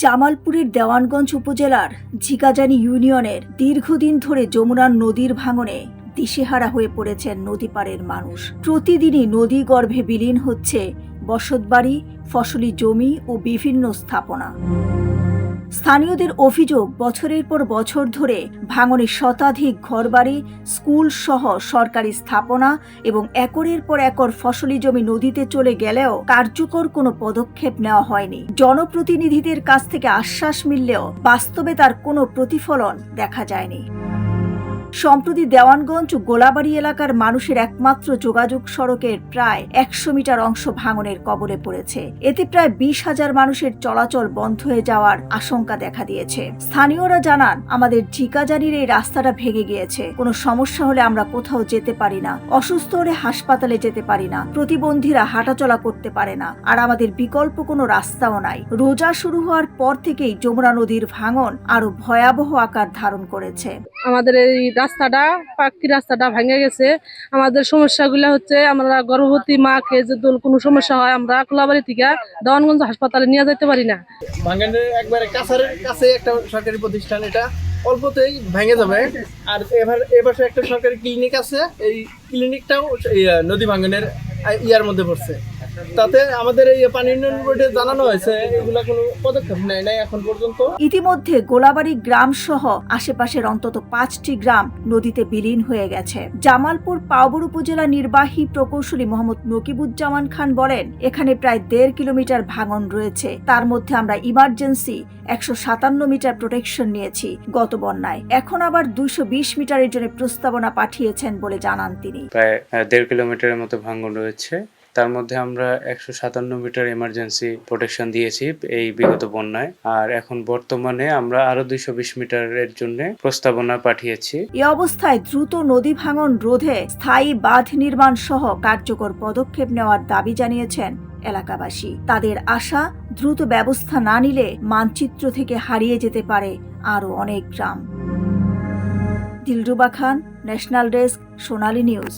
জামালপুরের দেওয়ানগঞ্জ উপজেলার ঝিকাজানি ইউনিয়নের দীর্ঘদিন ধরে যমুনার নদীর ভাঙনে দিশেহারা হয়ে পড়েছেন নদীপাড়ের মানুষ। প্রতিদিনই নদী গর্ভে বিলীন হচ্ছে বসতবাড়ি, ফসলি জমি ও বিভিন্ন স্থাপনা। স্থানীয়দের অভিযোগ, বছরের পর বছর ধরে ভাঙনে শতাধিক ঘরবাড়ি, স্কুল সহ সরকারি স্থাপনা এবং একরের পর একর ফসলি জমি নদীতে চলে গেলেও কার্যকর কোনো পদক্ষেপ নেওয়া হয়নি। জনপ্রতিনিধিদের কাছ থেকে আশ্বাস মিললেও বাস্তবে তার কোনো প্রতিফলন দেখা যায়নি। সম্প্রতি দেওয়ানগঞ্জ ও গোলাবাড়ি এলাকার মানুষের একমাত্র যোগাযোগ সড়কের প্রায় ১০০ মিটার অংশ ভাঙনের কবলে পড়েছে। এতে প্রায় ২০,০০০ মানুষের চলাচল বন্ধ হয়ে যাওয়ার আশঙ্কা দেখা দিয়েছে। স্থানীয়রা জানান, আমাদের ঝিকাজানির এই রাস্তাটা ভেঙে গিয়েছে। কোনো সমস্যা হলে আমরা কোথাও যেতে পারি না, অসুস্থ হলে হাসপাতালে যেতে পারি না, প্রতিবন্ধীরা হাঁটাচলা করতে পারে না, আর আমাদের বিকল্প কোনো রাস্তাও নাই। রোজা শুরু হওয়ার পর থেকেই যমুনা নদীর ভাঙন আরো ভয়াবহ আকার ধারণ করেছে। আমাদের এই পাক্কি রাস্তাটা ভেঙে গেছে। আমাদের সমস্যাগুলো হচ্ছে, আমরা গর্ভবতী মাকে যদি কোনো সমস্যা হয় আমরা কোলাবাড়ি থেকে দেওয়ানগঞ্জ হাসপাতালে নিয়ে যেতে পারি না। ভাঙনের একবারে কাছে একটা সরকারি প্রতিষ্ঠান, এটা অল্পতেই ভেঙে যাবে। আর এবার একটা সরকারি ক্লিনিক আছে, এই ক্লিনিকটাও নদী ভাঙনের ইয়ার মধ্যে পড়ছে। তাতে আমাদের এই পানি উন্নয়ন বোর্ডে জানানো হয়েছে, এগুলা কোনো পদক্ষেপ নেয় নাই এখন পর্যন্ত। ইতিমধ্যে গোলাবাড়ি গ্রাম সহ আশেপাশের অন্তত ৫টি গ্রাম নদীতে বিলীন হয়ে গেছে। জামালপুর পাওবর উপজেলা নির্বাহী প্রকৌশলী মোহাম্মদ নকিবুজ্জামান খান বলেন, এখানে প্রায় ১.৫ কিলোমিটার ভাঙন রয়েছে। তার মধ্যে আমরা ইমার্জেন্সি ১৫৭ মিটার প্রোটেকশন নিয়েছি গত বন্যায়। এখন আবার ২২০ মিটারের জন্য প্রস্তাবনা পাঠিয়েছেন বলে জানান তিনি। প্রায় ১.৫ কিলোমিটারের মতো ভাঙন রয়েছে। তার মধ্যে আমরা ১৫৭ মিটার ইমার্জেন্সি প্রোটেকশন দিয়েছি এই বিগত বন্যায়। আর এখন বর্তমানে আমরা আরো ২২০ মিটারের জন্য প্রস্তাবনা পাঠিয়েছি। এই অবস্থায় দ্রুত নদী ভাঙন রোধে স্থায়ী বাঁধ নির্মাণ সহ কার্যকর পদক্ষেপ নেওয়ার দাবি জানিয়েছেন এলাকাবাসী। তাদের আশা, দ্রুত ব্যবস্থা না নিলে মানচিত্র থেকে হারিয়ে যেতে পারে আরো অনেক গ্রাম। দিলরুবা খান, ন্যাশনাল ডেস্ক, সোনালী নিউজ।